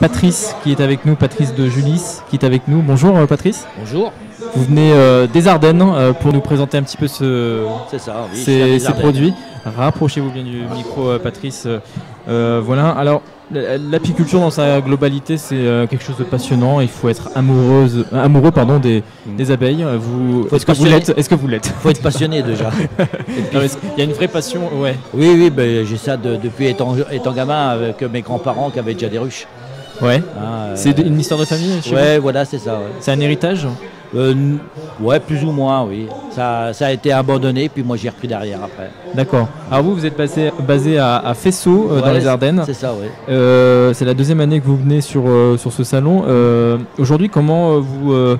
Patrice qui est avec nous, Patrice de Julis qui est avec nous. Bonjour Patrice. Bonjour. Vous venez des Ardennes pour nous présenter un petit peu C'est ça, oui, ces produits. Rapprochez-vous bien du micro Patrice. Voilà, alors l'apiculture dans sa globalité c'est quelque chose de passionnant. Il faut être amoureux des abeilles. Est-ce que vous l'êtes? Il faut être passionné déjà. Il y a une vraie passion, ouais. Oui, ben, j'ai ça depuis étant gamin avec mes grands-parents qui avaient déjà des ruches. Ouais. C'est une histoire de famille chez vous? Voilà, c'est ça. Ouais. C'est un héritage? Ouais, plus ou moins, oui. Ça a été abandonné, puis moi j'ai repris derrière après. D'accord. Alors vous êtes basé à Fessaux, dans les Ardennes. C'est ça, oui. C'est la deuxième année que vous venez sur ce salon. Aujourd'hui, comment vous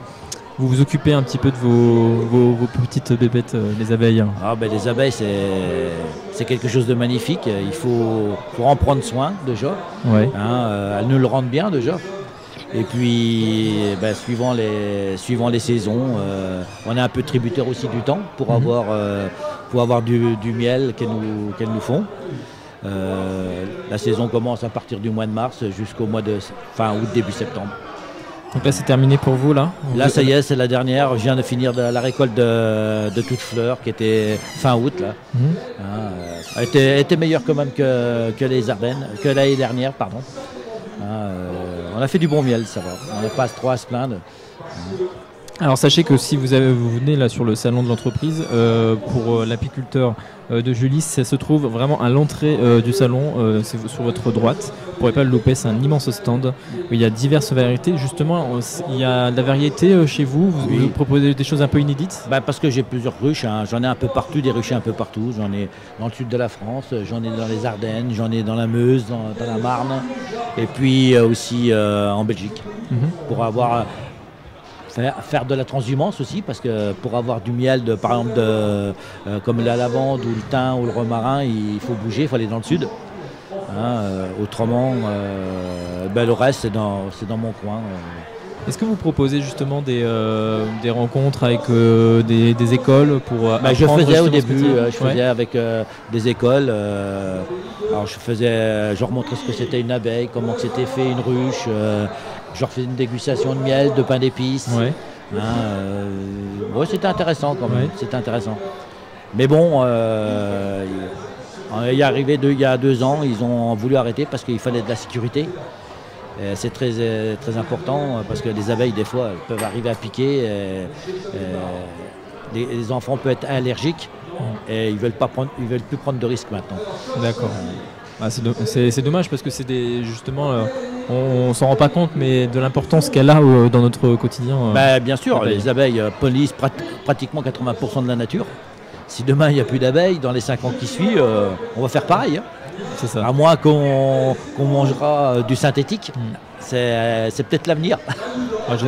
vous occupez un petit peu de vos petites bébêtes, les abeilles? Les abeilles, c'est quelque chose de magnifique. Il faut en prendre soin déjà. Ouais. Elles nous le rendent bien déjà. Et puis, suivant les saisons, on est un peu tributaire aussi du temps pour avoir du miel qu'elles nous font. La saison commence à partir du mois de mars jusqu'au mois de fin août, début septembre. Donc là, c'est terminé pour vous, là? Là, ça y est, c'est la dernière. Je viens de finir la récolte de toutes fleurs qui était fin août. Là. Elle était meilleure quand même que les Ardennes, que l'année dernière, pardon. On a fait du bon miel, ça va. On n'a pas trop à se plaindre. Alors sachez que si vous venez là sur le salon de l'entreprise, pour l'apiculteur de Julis, ça se trouve vraiment à l'entrée du salon, c'est sur votre droite. Vous ne pourrez pas le louper, c'est un immense stand où il y a diverses variétés. Justement, il y a de la variété chez vous, vous proposez des choses un peu inédites? Parce que j'ai plusieurs ruches, j'en ai un peu partout, des ruchers un peu partout. J'en ai dans le sud de la France, j'en ai dans les Ardennes, j'en ai dans la Meuse, dans la Marne, et puis aussi en Belgique, pour avoir... Faire de la transhumance aussi, parce que pour avoir du miel, par exemple, comme la lavande ou le thym ou le romarin, il faut bouger, il faut aller dans le sud. Autrement, le reste, c'est dans mon coin. Est-ce que vous proposez justement des rencontres avec des écoles pour apprendre? Je faisais au début, faisais avec des écoles. Alors je remontrais ce que c'était une abeille, comment c'était fait une ruche. Je leur faisais une dégustation de miel, de pain d'épices. Ouais. C'était intéressant quand même. Ouais. C'était intéressant. Mais bon, il y a 2 ans, ils ont voulu arrêter parce qu'il fallait de la sécurité. C'est très, très important parce que les abeilles, des fois, peuvent arriver à piquer. Les enfants peuvent être allergiques et ils veulent plus prendre de risques maintenant. D'accord. C'est dommage parce que c'est justement, on s'en rend pas compte, mais de l'importance qu'elle a dans notre quotidien. Bien sûr, les abeilles polisent pratiquement 80% de la nature. Si demain il n'y a plus d'abeilles, dans les 5 ans qui suivent, on va faire pareil. C'est ça. À moins qu'on mangera du synthétique. C'est peut-être l'avenir.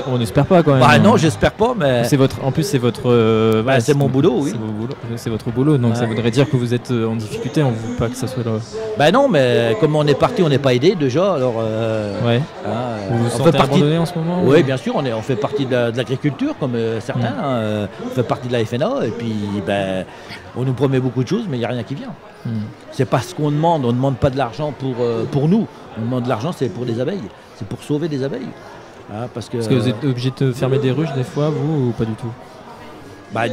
On n'espère pas quand même. Non, j'espère pas, mais... En plus, c'est votre... c'est mon boulot, oui. C'est votre boulot, donc ça voudrait dire que vous êtes en difficulté, on ne veut pas que ça soit là. Non, mais comme on est parti, on n'est pas aidé déjà, alors... vous vous sentez abandonné en ce moment? Oui, bien sûr, on fait partie de l'agriculture, comme certains. On fait partie de la FNA, et puis on nous promet beaucoup de choses, mais il n'y a rien qui vient. C'est pas ce qu'on demande, on ne demande pas de l'argent pour nous. On demande de l'argent, c'est pour les abeilles. C'est pour sauver des abeilles. Parce que vous êtes obligé de fermer des ruches des fois, vous, ou pas du tout?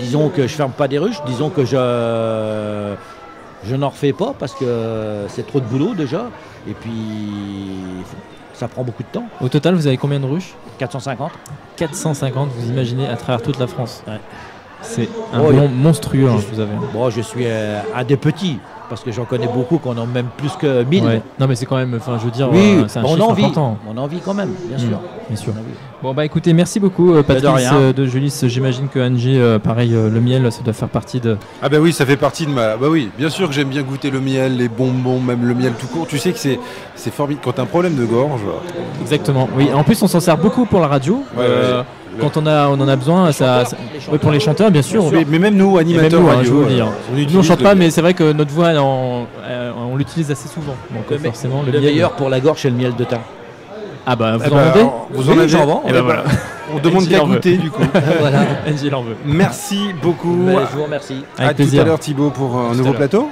Disons que je ferme pas des ruches, disons que je n'en refais pas parce que c'est trop de boulot déjà. Et puis ça prend beaucoup de temps. Au total, vous avez combien de ruches? 450. 450, vous imaginez, à travers toute la France. Ouais. C'est un nombre monstrueux que vous avez. Je suis un des petits. Parce que j'en connais beaucoup qu'on en même plus que 1000. Ouais. Non mais c'est quand même, je veux dire, c'est un chiffre important. On a envie quand même, bien sûr. Bien sûr. Bon écoutez, merci beaucoup Patrice de Julis. J'imagine que Angie, pareil, le miel, ça doit faire partie de... Oui, ça fait partie de ma... oui, bien sûr que j'aime bien goûter le miel, les bonbons, même le miel tout court. Tu sais que c'est formidable quand tu as un problème de gorge. Exactement, oui. En plus, on s'en sert beaucoup pour la radio. Quand on en a besoin, pour les chanteurs, bien sûr. Mais même nous, animateurs radio. Nous, on chante pas, mais c'est vrai que notre voix, on l'utilise assez souvent. Donc forcément, le meilleur pour la gorge, c'est le miel de thym. Vous en vendez? Vous en avez? J'en vends. Voilà. On demande qu'à goûter du coup. Voilà. Angie l'en veut. Merci beaucoup. Je vous remercie. À tout à l'heure Thibaut pour un nouveau plateau.